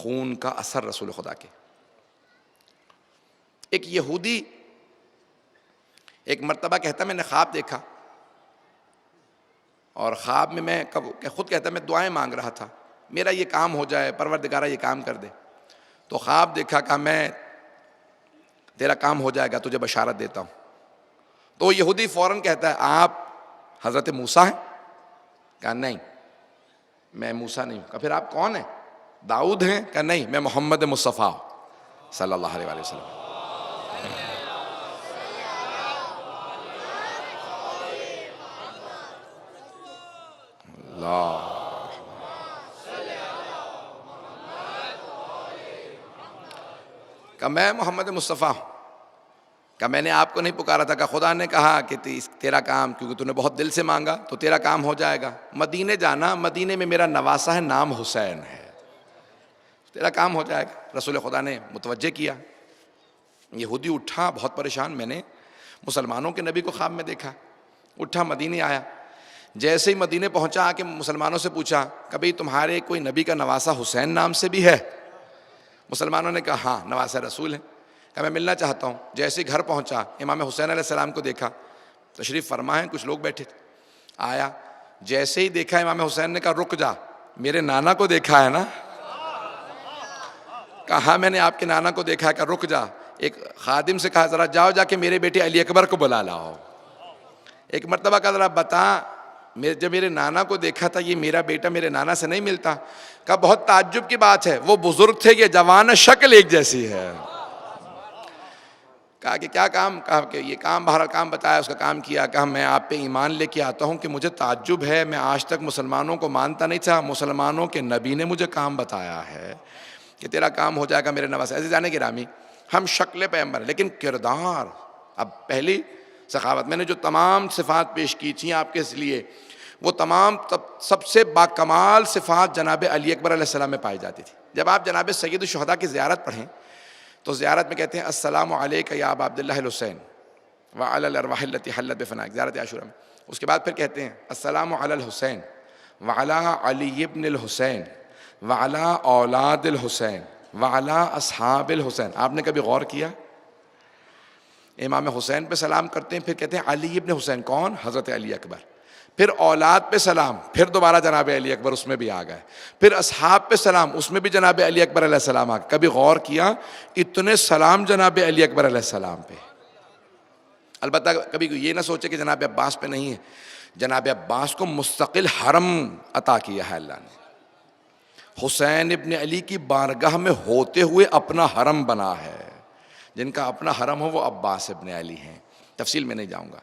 خون کا اثر رسول خدا کے. ایک یہودی ایک مرتبہ کہتا میں نے خواب دیکھا، اور خواب میں میں خود کہتا میں دعائیں مانگ رہا تھا، میرا یہ کام ہو جائے، پروردگارہ یہ کام کر دے. تو خواب دیکھا، کہا میں تیرا کام ہو جائے گا، تجھے بشارت دیتا ہوں. تو وہ یہودی فوراً کہتا ہے آپ حضرت موسیٰ ہیں؟ کہا نہیں میں موسیٰ نہیں ہوں. کہا پھر آپ کون ہیں؟ داؤد ہیں؟ کہا نہیں میں محمد مصطفیٰ صلی اللہ علیہ وآلہ وسلم. کہ میں محمد مصطفیٰ ہوں. کہ میں نے آپ کو نہیں پکارا تھا، کہ خدا نے کہا کہ تیرا کام، کیونکہ تو نے بہت دل سے مانگا تو تیرا کام ہو جائے گا. مدینے جانا، مدینے میں میرا نواسا ہے، نام حسین ہے، تیرا کام ہو جائے گا. رسول خدا نے متوجہ کیا. یہودی اٹھا بہت پریشان، میں نے مسلمانوں کے نبی کو خواب میں دیکھا. اٹھا مدینے آیا. جیسے ہی مدینے پہنچا آ کے مسلمانوں سے پوچھا کہ بھئی تمہارے کوئی نبی کا نواسا حسین نام سے بھی ہے؟ مسلمانوں نے کہا ہاں نواسہ رسول ہے. کہ میں ملنا چاہتا ہوں. جیسے ہی گھر پہنچا امام حسین علیہ السلام کو دیکھا، تشریف فرما ہیں، کچھ لوگ بیٹھے تھے. آیا، جیسے ہی دیکھا امام حسین نے کہا رک جا، میرے نانا کو دیکھا ہے نا؟ کہا میں نے آپ کے نانا کو دیکھا ہے. کہ رک جا. ایک خادم سے کہا ذرا جاؤ جا کے میرے بیٹے علی اکبر کو بلا لاؤ. ایک مرتبہ کہا ذرا بتا، جب میرے نانا کو دیکھا تھا یہ میرا بیٹا میرے نانا سے نہیں ملتا. کہا بہت تعجب کی بات ہے، وہ بزرگ تھے، یہ جوان، شکل ایک جیسی ہے. کہا کہ کیا کام؟ کہا کہ یہ کام، بہرحال کام بتایا، اس کا کام کیا. کہا میں آپ پہ ایمان لے کے آتا ہوں کہ مجھے تعجب ہے، میں آج تک مسلمانوں کو مانتا نہیں تھا، مسلمانوں کے نبی نے مجھے کام بتایا ہے کہ تیرا کام ہو جائے گا میرے نواسے. عزیزان گرامی، ہم شکل پیغمبر لیکن کردار. اب پہلی سخاوت میں نے جو تمام صفات پیش کی تھیں آپ کے اس لیے، وہ تمام سب سے باکمال صفات جناب علی اکبر علیہ السلام میں پائی جاتی تھی. جب آپ جناب سید الشہداء کی زیارت پڑھیں تو زیارت میں کہتے ہیں السلام علیک یا ابا عبداللہ الحسین وعلی الارواح التی حلت بفنائک، زیارت عاشورہ میں. اس کے بعد پھر کہتے ہیں السلام علی الحسین وعلی علی ابن الحسین وعلی اولاد الحسین وعلی اصحاب الحسین. آپ نے کبھی غور کیا؟ امام حسین پہ سلام کرتے ہیں، پھر کہتے ہیں علی ابن حسین، کون؟ حضرت علی اکبر. پھر اولاد پہ سلام، پھر دوبارہ جناب علی اکبر اس میں بھی آ گئے. پھر اصحاب پہ سلام، اس میں بھی جناب علی اکبر علیہ السلام آ گئے. کبھی غور کیا اتنے سلام جناب علی اکبر علیہ السلام پہ؟ البتہ کبھی یہ نہ سوچے کہ جناب عباس پہ نہیں ہے. جناب عباس کو مستقل حرم عطا کیا ہے اللہ نے. حسین ابن علی کی بارگاہ میں ہوتے ہوئے اپنا حرم بنا ہے. جن کا اپنا حرم ہو وہ عباس ابن علی ہیں. تفصیل میں نہیں جاؤں گا.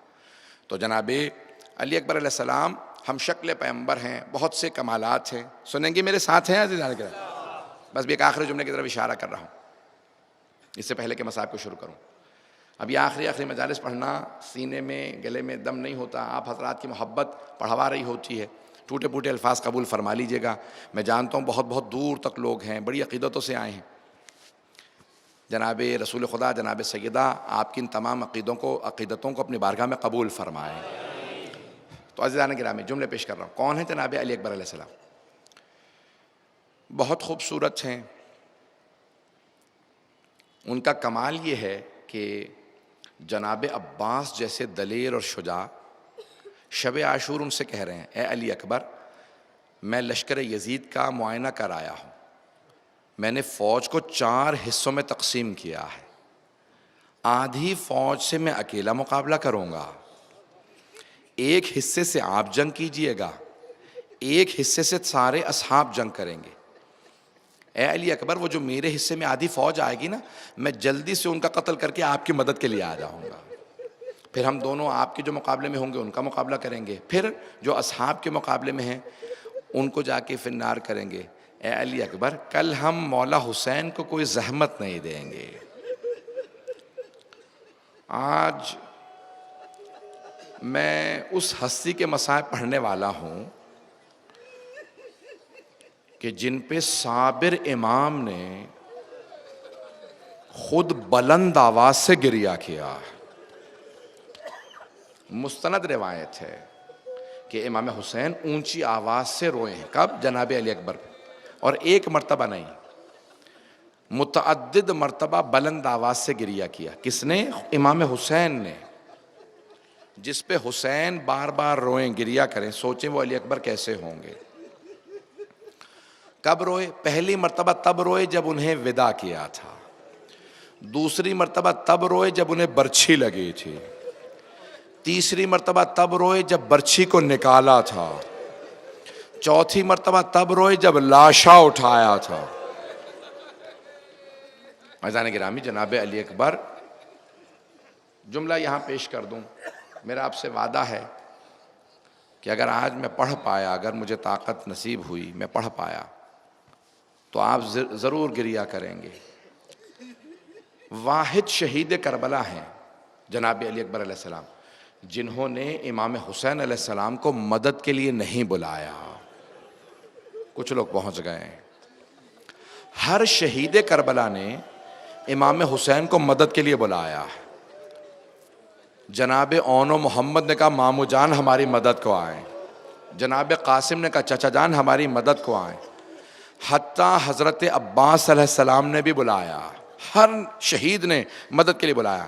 تو جناب علی اکبر علیہ السلام ہم شکل پیغمبر ہیں، بہت سے کمالات ہیں. سنیں گے میرے ساتھ ہیں عزیزان کرام؟ بس بھی ایک آخری جملے کی طرف اشارہ کر رہا ہوں اس سے پہلے کہ مصاحب کو شروع کروں. اب یہ آخری مجالس پڑھنا سینے میں گلے میں دم نہیں ہوتا. آپ حضرات کی محبت پڑھوا رہی ہوتی ہے. ٹوٹے پھوٹے الفاظ قبول فرما لیجئے گا. میں جانتا ہوں بہت بہت دور تک لوگ ہیں، بڑی عقیدتوں سے آئے ہیں. جناب رسول خدا، جناب سیدہ، آپ کی ان تمام عقیدتوں کو اپنی بارگاہ میں قبول فرمائیں. تو عزیزان گرامی جملے پیش کر رہا ہوں. کون ہیں جناب علی اکبر علیہ السلام؟ بہت خوبصورت ہیں. ان کا کمال یہ ہے کہ جناب عباس جیسے دلیر اور شجاع شب عاشور ان سے کہہ رہے ہیں اے علی اکبر، میں لشکر یزید کا معائنہ کر آیا ہوں. میں نے فوج کو 4 حصوں میں تقسیم کیا ہے. آدھی فوج سے میں اکیلا مقابلہ کروں گا، ایک حصے سے آپ جنگ کیجئے گا، ایک حصے سے سارے اصحاب جنگ کریں گے. اے علی اکبر، وہ جو میرے حصے میں آدھی فوج آئے گی نا، میں جلدی سے ان کا قتل کر کے آپ کی مدد کے لیے آ جاؤں گا. پھر ہم دونوں آپ کے جو مقابلے میں ہوں گے ان کا مقابلہ کریں گے. پھر جو اصحاب کے مقابلے میں ہیں ان کو جا کے فنار کریں گے. اے علی اکبر، کل ہم مولا حسین کو کوئی زحمت نہیں دیں گے. آج میں اس ہستی کے مصائب پڑھنے والا ہوں کہ جن پہ صابر امام نے خود بلند آواز سے گریہ کیا. مستند روایت ہے کہ امام حسین اونچی آواز سے روئے ہیں. کب؟ جناب علی اکبر پہ. اور ایک مرتبہ نہیں، متعدد مرتبہ بلند آواز سے گریہ کیا. کس نے؟ امام حسین نے. جس پہ حسین بار بار روئیں، گریہ کریں، سوچیں وہ علی اکبر کیسے ہوں گے. کب روئے؟ پہلی مرتبہ تب روئے جب انہیں ودا کیا تھا. دوسری مرتبہ تب روئے جب انہیں برچھی لگی تھی. تیسری مرتبہ تب روئے جب برچھی کو نکالا تھا. چوتھی مرتبہ تب روئے جب لاشا اٹھایا تھا. عزیزان گرامی، جناب علی اکبر، جملہ یہاں پیش کر دوں. میرا آپ سے وعدہ ہے کہ اگر آج میں پڑھ پایا، اگر مجھے طاقت نصیب ہوئی، میں پڑھ پایا، تو آپ ضرور گریہ کریں گے. واحد شہید کربلا ہیں جناب علی اکبر علیہ السلام، جنہوں نے امام حسین علیہ السلام کو مدد کے لیے نہیں بلایا. کچھ لوگ پہنچ گئے ہیں. ہر شہید کربلا نے امام حسین کو مدد کے لیے بلایا. جناب اون و محمد نے کہا مامو جان ہماری مدد کو آئیں. جناب قاسم نے کہا چچا جان ہماری مدد کو آئیں. حتیٰ حضرت عباس علیہ السلام نے بھی بلایا. ہر شہید نے مدد کے لیے بلایا.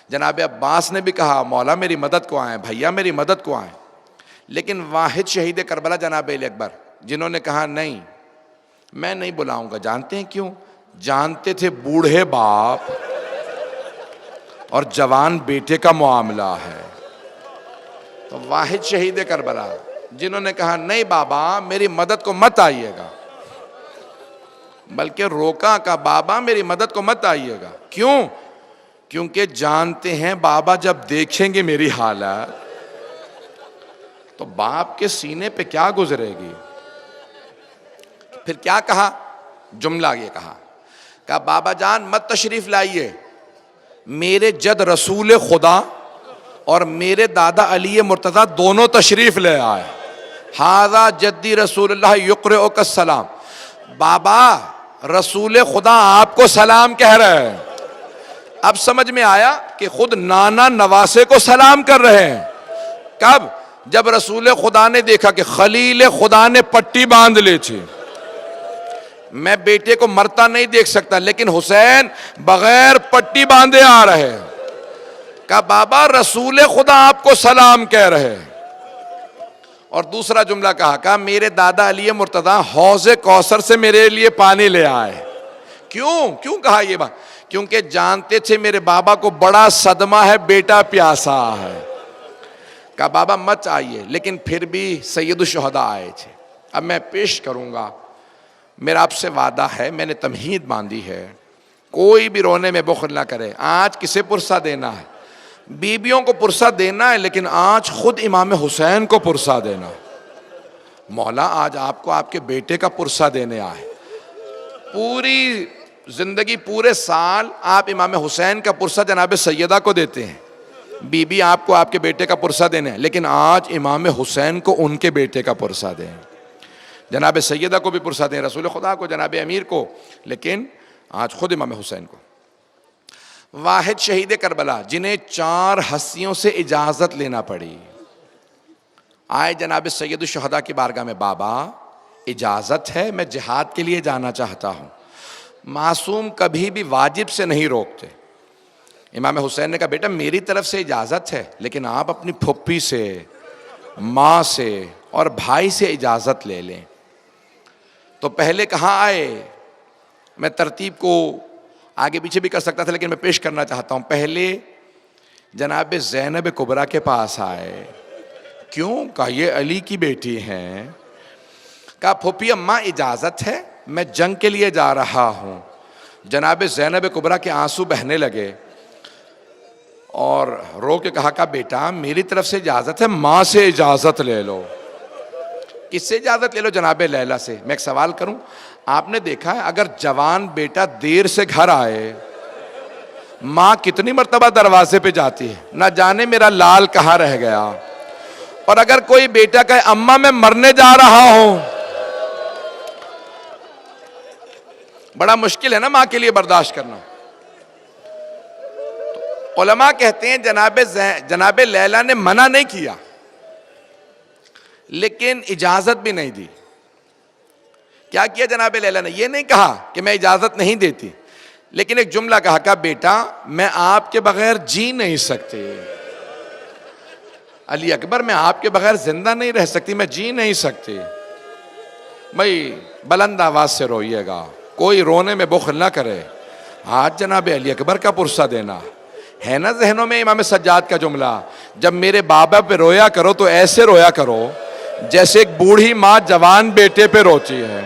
جناب عباس نے بھی کہا مولا میری مدد کو آئیں، بھیا میری مدد کو آئیں. لیکن واحد شہید کربلا جناب علی اکبر، جنہوں نے کہا نہیں میں نہیں بلاؤں گا. جانتے ہیں کیوں؟ جانتے تھے بوڑھے باپ اور جوان بیٹے کا معاملہ ہے. تو واحد شہید کربلا جنہوں نے کہا نہیں بابا میری مدد کو مت آئیے گا، بلکہ روکا کہ بابا میری مدد کو مت آئیے گا. کیوں؟ کیونکہ جانتے ہیں بابا جب دیکھیں گے میری حالت تو باپ کے سینے پہ کیا گزرے گی. پھر کیا کہا؟ جملہ یہ کہا کہ بابا جان مت تشریف لائیے، میرے جد رسول خدا اور میرے دادا علی مرتضیٰ دونوں تشریف لے آئے. ھذا جدی رسول اللہ یقرئک السلام. بابا رسول خدا آپ کو سلام کہہ رہے ہیں. اب سمجھ میں آیا کہ خود نانا نواسے کو سلام کر رہے ہیں. کب؟ جب رسول خدا نے دیکھا کہ خلیل خدا نے پٹی باندھ لی تھی. میں بیٹے کو مرتا نہیں دیکھ سکتا، لیکن حسین بغیر پٹی باندھے آ رہے ہیں. کہا بابا رسول خدا آپ کو سلام کہہ رہے ہیں. اور دوسرا جملہ کہا میرے دادا علی مرتضیٰ حوض کوثر سے میرے لیے پانی لے آئے. کیوں کہا یہ بات؟ کیونکہ جانتے تھے میرے بابا کو بڑا صدمہ ہے، بیٹا پیاسا ہے. کہا بابا مت آئیے، لیکن پھر بھی سید الشہداء آئے تھے. اب میں پیش کروں گا. میرا آپ سے وعدہ ہے، میں نے تمہید باندھی ہے، کوئی بھی رونے میں بخل نہ کرے. آج کسے پرسہ دینا ہے؟ بیویوں کو پرسہ دینا ہے، لیکن آج خود امام حسین کو پرسہ دینا. مولا آج آپ کو آپ کے بیٹے کا پرسہ دینے آئے. پوری زندگی، پورے سال آپ امام حسین کا پرسہ جناب سیدہ کو دیتے ہیں، بی بی آپ کو آپ کے بیٹے کا پرسہ دینے ہیں، لیکن آج امام حسین کو ان کے بیٹے کا پرسہ دیں. جناب سیدہ کو بھی پرسہ دیں، رسول خدا کو، جناب امیر کو، لیکن آج خود امام حسین کو. واحد شہید کربلا جنہیں 4 ہستیوں سے اجازت لینا پڑی. آئے جناب سید الشہداء کی بارگاہ میں، بابا اجازت ہے، میں جہاد کے لیے جانا چاہتا ہوں. معصوم کبھی بھی واجب سے نہیں روکتے. امام حسین نے کہا بیٹا میری طرف سے اجازت ہے، لیکن آپ اپنی پھپھی سے، ماں سے اور بھائی سے اجازت لے لیں. تو پہلے کہاں آئے؟ میں ترتیب کو آگے پیچھے بھی کر سکتا تھا، لیکن میں پیش کرنا چاہتا ہوں. پہلے جناب زینب کبریٰ کے پاس آئے. کیوں؟ کہا یہ علی کی بیٹی ہیں. کہا پھوپھی اماں اجازت ہے، میں جنگ کے لیے جا رہا ہوں. جناب زینب کبریٰ کے آنسو بہنے لگے اور رو کے کہا بیٹا میری طرف سے اجازت ہے، ماں سے اجازت لے لو. کس سے اجازت لے لو؟ جناب لیلا سے. میں ایک سوال کروں، آپ نے دیکھا ہے اگر جوان بیٹا دیر سے گھر آئے، ماں کتنی مرتبہ دروازے پہ جاتی ہے، نہ جانے میرا لال کہاں رہ گیا. اور اگر کوئی بیٹا کہے اماں میں مرنے جا رہا ہوں، بڑا مشکل ہے نا ماں کے لیے برداشت کرنا. تو علماء کہتے ہیں جناب لیلا نے منع نہیں کیا، لیکن اجازت بھی نہیں دی. کیا کیا جناب لیلا نے؟ یہ نہیں کہا کہ میں اجازت نہیں دیتی، لیکن ایک جملہ کہا بیٹا میں آپ کے بغیر جی نہیں سکتی، علی اکبر میں آپ کے بغیر زندہ نہیں رہ سکتی، میں جی نہیں سکتی۔ بھائی بلند آواز سے روئیے گا، کوئی رونے میں بخل نہ کرے۔ آج جناب علی اکبر کا پرسہ دینا ہے نا ذہنوں میں امام سجاد کا جملہ، جب میرے بابا پہ رویا کرو تو ایسے رویا کرو جیسے ایک بوڑھی ماں جوان بیٹے پہ روتی ہے۔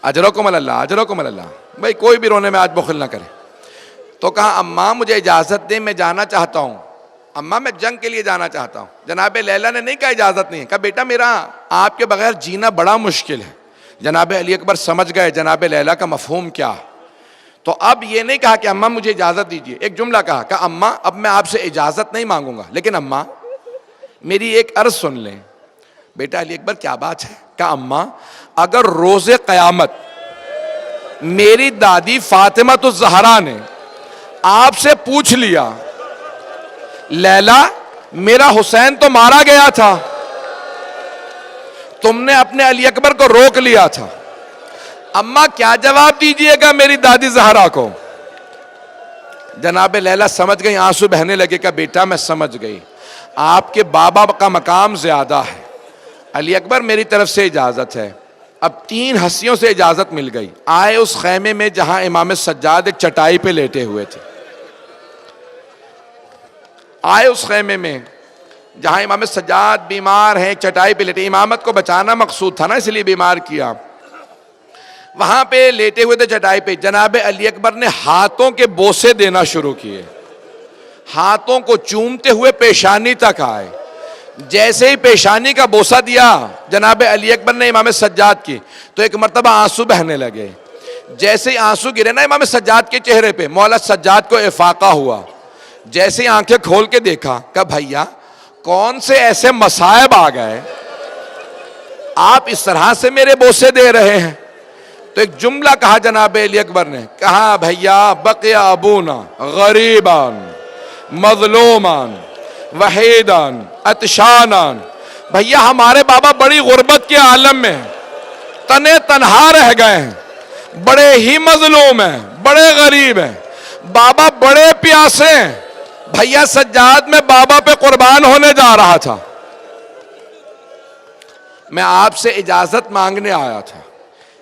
اجرکم اللہ، اجرکم اللہ۔ بھائی کوئی بھی رونے میں آج بخل نہ کرے۔ تو کہا اماں مجھے اجازت دیں، میں جانا چاہتا ہوں، اماں میں جنگ کے لیے جانا چاہتا ہوں۔ جناب لیلا نے نہیں کہا اجازت نہیں، کہا بیٹا میرا آپ کے بغیر جینا بڑا مشکل ہے۔ جناب علی اکبر سمجھ گئے جناب لیلا کا مفہوم کیا، تو اب یہ نہیں کہا کہ اماں مجھے اجازت دیجیے، ایک جملہ کہا اماں اب میں آپ سے اجازت نہیں مانگوں گا، لیکن اماں میری ایک عرض سن لیں۔ بیٹا علی اکبر کیا بات ہے؟ کہا اماں اگر روز قیامت میری دادی فاطمہ الزہرا نے آپ سے پوچھ لیا لیلا میرا حسین تو مارا گیا تھا، تم نے اپنے علی اکبر کو روک لیا تھا، اماں کیا جواب دیجئے گا میری دادی زہرا کو؟ جناب لیلا سمجھ گئی، آنسو بہنے لگے۔ کہ بیٹا میں سمجھ گئی، آپ کے بابا کا مقام زیادہ ہے، علی اکبر میری طرف سے اجازت ہے۔ اب 3 ہستیوں سے اجازت مل گئی، آئے اس خیمے میں جہاں امام سجاد ایک چٹائی پہ لیٹے ہوئے تھے، آئے اس خیمے میں جہاں امام سجاد بیمار ہیں، چٹائی پہ لیٹے، امامت کو بچانا مقصود تھا نا اس لیے بیمار کیا، وہاں پہ لیٹے ہوئے تھے چٹائی پہ۔ جناب علی اکبر نے ہاتھوں کے بوسے دینا شروع کیے، ہاتھوں کو چومتے ہوئے پیشانی تک آئے۔ جیسے ہی پیشانی کا بوسہ دیا جناب علی اکبر نے امام سجاد کی، تو ایک مرتبہ آنسو بہنے لگے۔ جیسے ہی آنسو گرے نا امام سجاد کے چہرے پہ، مولا سجاد کو افاقہ ہوا۔ جیسے ہی آنکھیں کھول کے دیکھا کہ بھائیا کون سے ایسے مصائب آ گئے، آپ اس طرح سے میرے بوسے دے رہے ہیں؟ تو ایک جملہ کہا جناب علی اکبر نے، کہا بھیا بقی ابونا غریبان مظلومان وحیدان عطشانان، بھیا ہمارے بابا بڑی غربت کے عالم میں ہیں، تنے تنہا رہ گئے ہیں، بڑے ہی مظلوم ہیں، بڑے غریب ہیں، بابا بڑے پیاسے ہیں۔ بھیا سجاد میں بابا پہ قربان ہونے جا رہا تھا، میں آپ سے اجازت مانگنے آیا تھا۔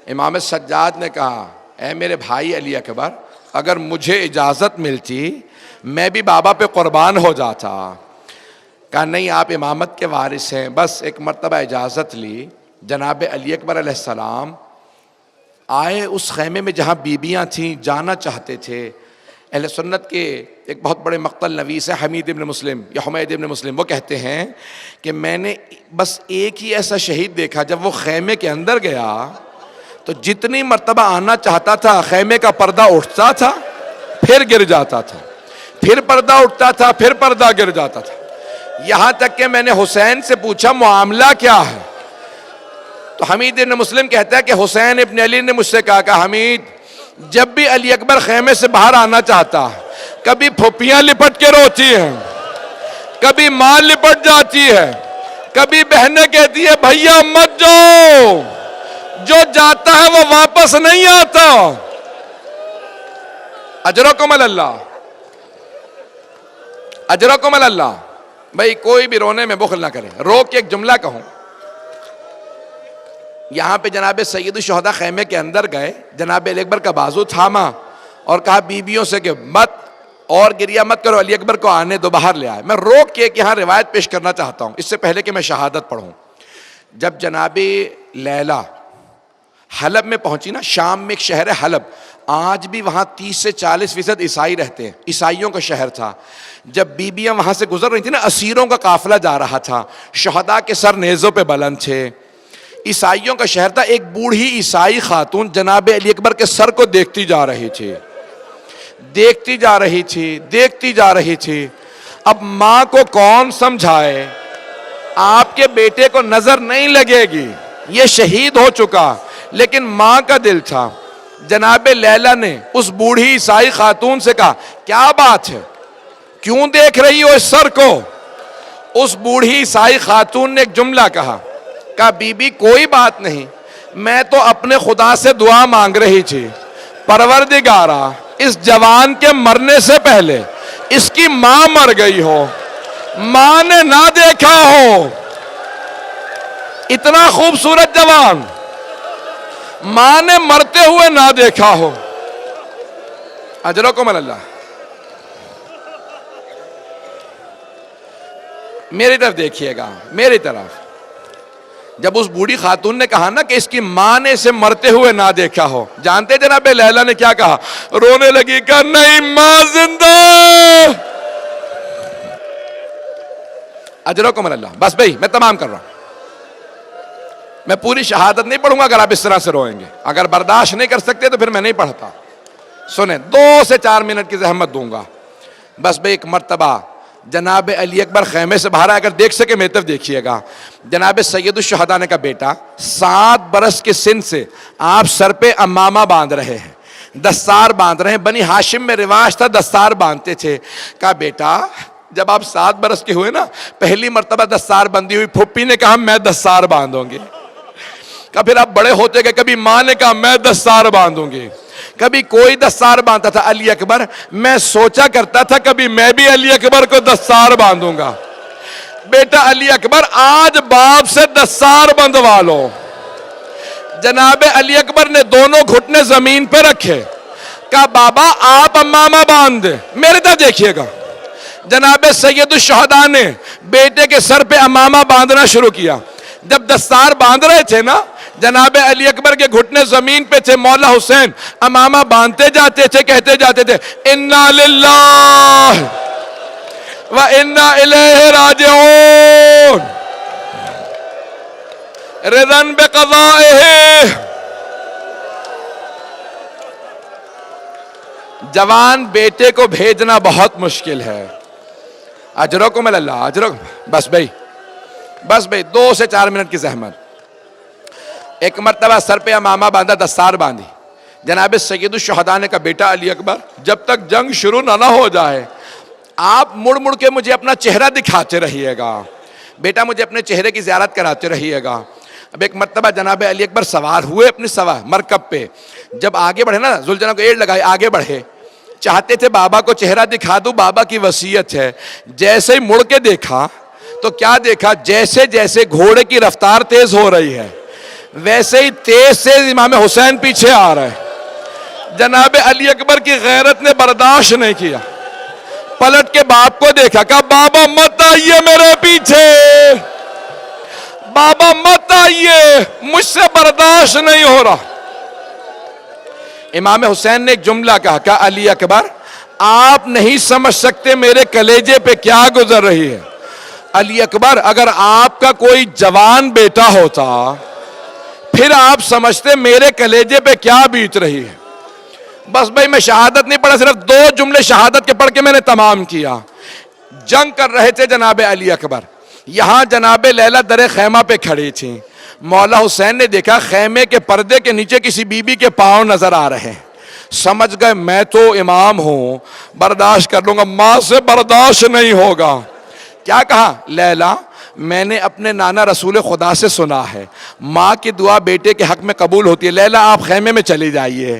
امام سجاد نے کہا اے میرے بھائی علی اکبر اگر مجھے اجازت ملتی میں بھی بابا پہ قربان ہو جاتا۔ کہا نہیں آپ امامت کے وارث ہیں، بس ایک مرتبہ اجازت لی۔ جناب علی اکبر علیہ السلام آئے اس خیمے میں جہاں بیبیاں تھیں، جانا چاہتے تھے۔ اہل سنت کے ایک بہت بڑے مقتل نویس ہے حمید ابن مسلم یا حمید ابن مسلم، وہ کہتے ہیں کہ میں نے بس ایک ہی ایسا شہید دیکھا، جب وہ خیمے کے اندر گیا تو جتنی مرتبہ آنا چاہتا تھا خیمے کا پردہ اٹھتا تھا پھر گر جاتا تھا، پھر پردہ اٹھتا تھا پھر پردہ گر جاتا تھا، یہاں تک کہ میں نے حسین سے پوچھا معاملہ کیا ہے؟ تو حمید ابن مسلم کہتا ہے کہ حسین ابن علی نے مجھ سے کہا کہ حمید جب بھی علی اکبر خیمے سے باہر آنا چاہتا کبھی پھوپھیاں لپٹ کے روتی ہیں، کبھی ماں لپٹ جاتی ہے، کبھی بہنیں کہتی ہے بھیا مت جاؤ، جو جاتا ہے وہ واپس نہیں آتا۔ اجرکم اللہ، اجرکم اللہ۔ بھائی کوئی بھی رونے میں بخل نہ کرے۔ رو کے ایک جملہ کہوں، یہاں پہ جناب سید الشہداء خیمے کے اندر گئے، جناب علی اکبر کا بازو تھاما اور کہا بیویوں سے کہ مت اور گریہ مت کرو، علی اکبر کو آنے دو، باہر لے آئے۔ میں روک کے یہاں روایت پیش کرنا چاہتا ہوں اس سے پہلے کہ میں شہادت پڑھوں۔ جب جناب لیلا حلب میں پہنچی نا، شام میں ایک شہر ہے حلب، آج بھی وہاں 30 سے 40% عیسائی رہتے ہیں، عیسائیوں کا شہر تھا۔ جب بیبیاں وہاں سے گزر رہی تھی نا، اسیروں کا قافلہ جا رہا تھا، شہداء کے سر نیزوں پہ بلند تھے، عیسائیوں کا شہر تھا۔ ایک بوڑھی عیسائی خاتون جناب علی اکبر کے سر کو دیکھتی جا رہی تھی، دیکھتی جا رہی تھی، دیکھتی جا رہی تھی۔ اب ماں کو کون سمجھائے، آپ کے بیٹے کو نظر نہیں لگے گی، یہ شہید ہو چکا، لیکن ماں کا دل تھا۔ جناب لیلا نے اس بوڑھی عیسائی خاتون سے کہا کیا بات ہے، کیوں دیکھ رہی ہو اس سر کو؟ اس بوڑھی عیسائی خاتون نے ایک جملہ کہا بی بی کوئی بات نہیں، میں تو اپنے خدا سے دعا مانگ رہی تھی، پروردگارا اس جوان کے مرنے سے پہلے اس کی ماں مر گئی ہو، ماں نے نہ دیکھا ہو، اتنا خوبصورت جوان ماں نے مرتے ہوئے نہ دیکھا ہو. اجرکم اللہ. میری طرف دیکھیے گا، میری طرف. جب اس بوڑھی خاتون نے کہا نا کہ اس کی ماں نے اسے مرتے ہوئے نہ دیکھا ہو، جانتے جناب لیلا نے کیا کہا؟ رونے لگی، کہا نہیں ماں زندہ. اجرکم اللہ. بس بھائی میں تمام کر رہا ہوں، میں پوری شہادت نہیں پڑھوں گا اگر آپ اس طرح سے روئیں گے. اگر برداشت نہیں کر سکتے تو پھر میں نہیں پڑھتا. سنیں، 2 سے 4 منٹ کی زحمت دوں گا. بس بھائی ایک مرتبہ جناب علی اکبر خیمے سے باہر اگر دیکھ سکے میری طرف دیکھیے گا. جناب سید الشہداء کا بیٹا 7 برس کے سن سے آپ سر پہ امامہ باندھ رہے ہیں، دستار باندھ رہے ہیں. بنی ہاشم میں رواج تھا دستار باندھتے تھے. کہا بیٹا جب آپ 7 برس کے ہوئے نا، پہلی مرتبہ دستار بندی ہوئی، پھوپھی نے کہا میں دستار باندھوں گی. کہا پھر آپ بڑے ہوتے گئے، کبھی ماں نے کہا میں دستار باندھوں گی، کبھی کوئی دستار باندھتا تھا. علی اکبر، میں سوچا کرتا تھا کبھی میں بھی علی اکبر کو دستار باندھوں گا. بیٹا علی اکبر آج باپ سے دستار بندھوا لو. جناب علی اکبر نے دونوں گھٹنے زمین پہ رکھے. کہا بابا آپ امامہ باندھ دیں. میرے طرف دیکھیے گا. جناب سید الشہداء نے بیٹے کے سر پہ امامہ باندھنا شروع کیا. جب دستار باندھ رہے تھے نا، جناب علی اکبر کے گھٹنے زمین پہ تھے. مولا حسین امامہ باندھتے جاتے تھے، کہتے جاتے تھے انا للہ و انا الیہ راجعون رضا بقضائہ. جوان بیٹے کو بھیجنا بہت مشکل ہے. اجرکم اللہ. اجرکم. بس بھائی 2 سے 4 منٹ کی زحمت. ایک مرتبہ سر پہ امامہ باندھا، دستار باندھی. جناب سید الشہداء کا بیٹا علی اکبر، جب تک جنگ شروع نہ ہو جائے آپ مڑ مڑ کے مجھے اپنا چہرہ دکھاتے رہیے گا. بیٹا مجھے اپنے چہرے کی زیارت کراتے رہیے گا. اب ایک مرتبہ جناب علی اکبر سوار ہوئے اپنی مرکب پہ. جب آگے بڑھے نا، ذوالجلال کو ایڑ لگائے، آگے بڑھے. چاہتے تھے بابا کو چہرہ دکھا دوں، بابا کی وصیت ہے. جیسے ہی مڑ کے دیکھا تو کیا دیکھا؟ جیسے جیسے گھوڑے کی رفتار تیز ہو رہی ہے ویسے ہی تیز سے امام حسین پیچھے آ رہے ہیں. جناب علی اکبر کی غیرت نے برداشت نہیں کیا، پلٹ کے باپ کو دیکھا. کہا بابا مت آئیے میرے پیچھے، بابا مت آئیے، مجھ سے برداشت نہیں ہو رہا. امام حسین نے ایک جملہ کہا علی اکبر آپ نہیں سمجھ سکتے میرے کلیجے پہ کیا گزر رہی ہے. علی اکبر اگر آپ کا کوئی جوان بیٹا ہوتا پھر آپ سمجھتے میرے کلیجے پہ کیا بیت رہی ہے. بس بھائی میں شہادت نہیں پڑھا، صرف 2 جملے شہادت کے پڑھ کے میں نے تمام کیا. جنگ کر رہے تھے جناب علی اکبر. یہاں جناب لیلا در خیمہ پہ کھڑی تھی. مولا حسین نے دیکھا خیمے کے پردے کے نیچے کسی بی بی کے پاؤں نظر آ رہے ہیں. سمجھ گئے میں تو امام ہوں، برداشت کر لوں گا، ماں سے برداشت نہیں ہوگا. کیا کہا؟ لیلا میں نے اپنے نانا رسول خدا سے سنا ہے ماں کی دعا بیٹے کے حق میں قبول ہوتی ہے. لیلا آپ خیمے میں چلی جائیے.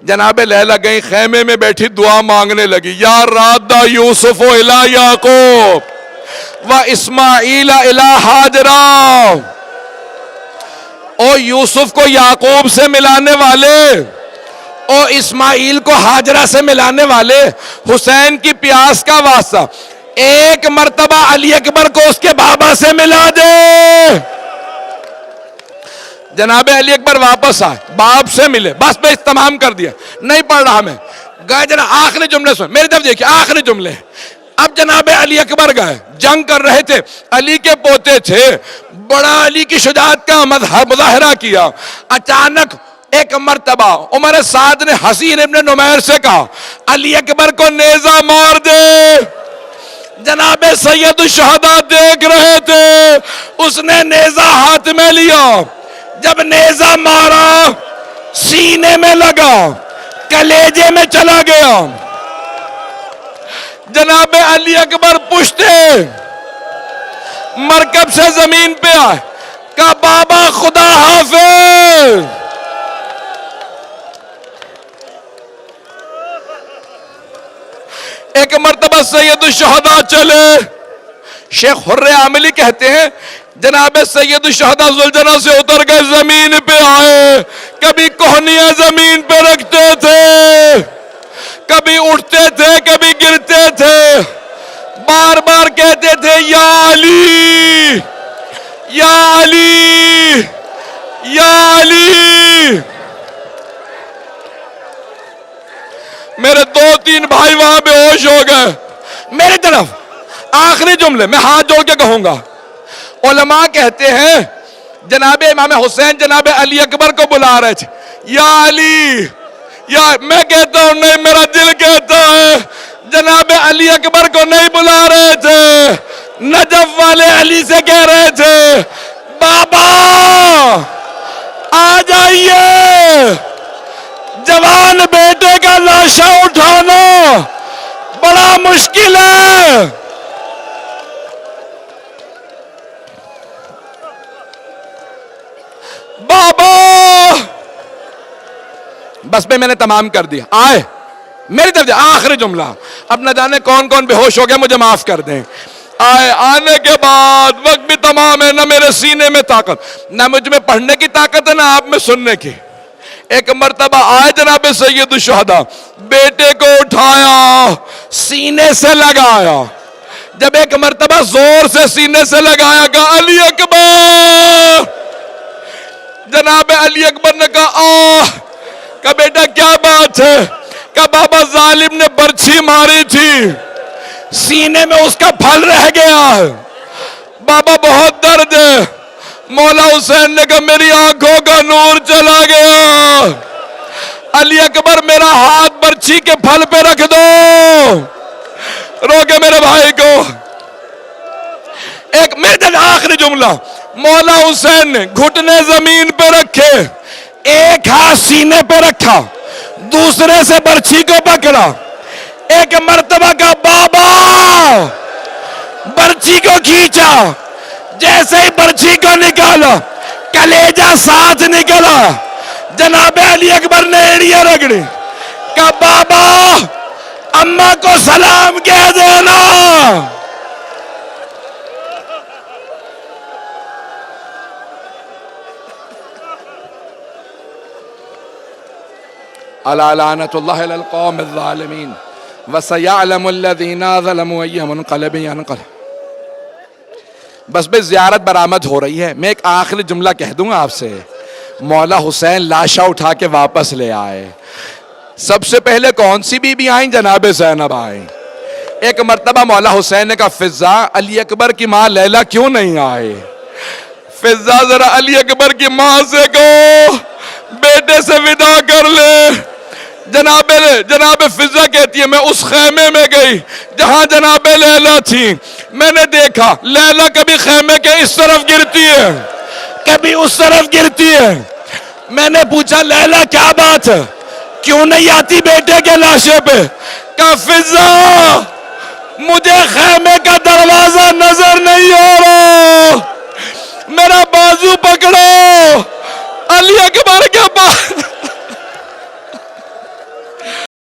جناب لیلا گئی خیمے میں بیٹھی دعا مانگنے لگی. یا راد یوسف الی یعقوب و اسماعیل الی ہاجرہ. او یوسف کو یعقوب سے ملانے والے، او اسماعیل کو ہاجرہ سے ملانے والے، حسین کی پیاس کا واسطہ ایک مرتبہ علی اکبر کو اس کے بابا سے ملا دے. جناب علی اکبر واپس آئے، باپ سے ملے. بس میں تمام کر دیا، نہیں پڑھ رہا میں. گئے جناب آخری جملے سن، میری طرف دیکھیے آخری جملے. اب جناب علی اکبر گئے، جنگ کر رہے تھے، علی کے پوتے تھے، بڑا علی کی شجاعت کا مظاہرہ کیا. اچانک ایک مرتبہ عمر سعد نے حسین ابن نمیر سے کہا علی اکبر کو نیزہ مار دے. جناب سید الشہداء دیکھ رہے تھے، اس نے نیزہ ہاتھ میں لیا. جب نیزہ مارا سینے میں لگا، کلیجے میں چلا گیا. جناب علی اکبر پشتے مرکب سے زمین پہ آئے. کہا بابا خدا حافظ. ایک مرتبہ سید الشہداء چلے، شیخ حر عاملی کہتے ہیں جناب سید الشہداء ذوالجناح سے اتر گئے، زمین پہ آئے، کبھی کوہنیاں زمین پہ رکھتے تھے، کبھی اٹھتے تھے، کبھی گرتے تھے، بار بار کہتے تھے یا علی یا علی یا علی۔ میرے 2-3 بھائی وہاں بے ہوش ہو گئے۔ میری طرف آخری جملے میں ہاتھ جوڑ کے کہوں گا، علماء کہتے ہیں جناب امام حسین جناب علی اکبر کو بلا رہے تھے، یا علی یا، میں کہتا ہوں نہیں، میرا دل کہتا ہے جناب علی اکبر کو نہیں بلا رہے تھے، نجف والے علی سے کہہ رہے تھے بابا آ جائیے، جوان بیٹے کا لاشا اٹھانا بڑا مشکل ہے۔ بابا بس میں نے تمام کر دیا، آئے میری طرف آخری جملہ، اب نہ جانے کون کون بے ہوش ہو گیا، مجھے معاف کر دیں۔ آئے، آنے کے بعد وقت بھی تمام ہے، نہ میرے سینے میں طاقت، نہ مجھ میں پڑھنے کی طاقت ہے، نہ آپ میں سننے کی۔ ایک مرتبہ آئے جناب سید الشہداء، بیٹے کو اٹھایا، سینے سے لگایا، جب ایک مرتبہ زور سے سینے سے لگایا، کہا علی اکبر، جناب علی اکبر نے کہا کہا بیٹا کیا بات ہے؟ کہا بابا ظالم نے برچھی ماری تھی، سینے میں اس کا پھل رہ گیا ہے، بابا بہت درد ہے۔ مولا حسین نے کہا میری آنکھوں کا نور چلا گیا، علی اکبر میرا ہاتھ برچھی کے پھل پہ رکھ دو، روکے میرے بھائی کو۔ ایک میرے آخری جملہ، مولا حسین نے گھٹنے زمین پہ رکھے، ایک ہاتھ سینے پہ رکھا، دوسرے سے برچھی کو پکڑا، ایک مرتبہ کا بابا، برچھی کو کھینچا، جیسے ہی برچھی کو نکالا کلیجہ ساتھ نکلا، جناب علی اکبر نے ایڑیاں رگڑی، کہا بابا اماں کو سلام کہہ دینا۔ الا لعنۃ اللہ علی القوم الظالمین وسیعلم الذین ظلموا ای منقلب ینقلب۔ بس بے زیارت برآمد ہو رہی ہے، میں ایک آخری جملہ کہہ دوں گا آپ سے۔ مولا حسین لاشا اٹھا کے واپس لے آئے، سب سے پہلے کون سی بی بی آئیں؟ جناب زینب آئیں۔ ایک مرتبہ مولا حسین نے کہا فضا علی اکبر کی ماں لیلا کیوں نہیں آئے؟ فضا ذرا علی اکبر کی ماں سے کہو بیٹے سے ودا کر لے۔ جناب فضا کہتی ہے میں اس خیمے میں گئی جہاں جناب لیلا تھی، میں نے دیکھا لیلا کبھی خیمے کے اس طرف گرتی ہے، کبھی اس طرف گرتی ہے۔ میں نے پوچھا لیلا کیا بات ہے، کیوں نہیں آتی بیٹے کے لاشے پہ؟ کہا فضا مجھے خیمے کا دروازہ نظر نہیں آ رہا، میرا بازو پکڑو۔ علی اکبر کے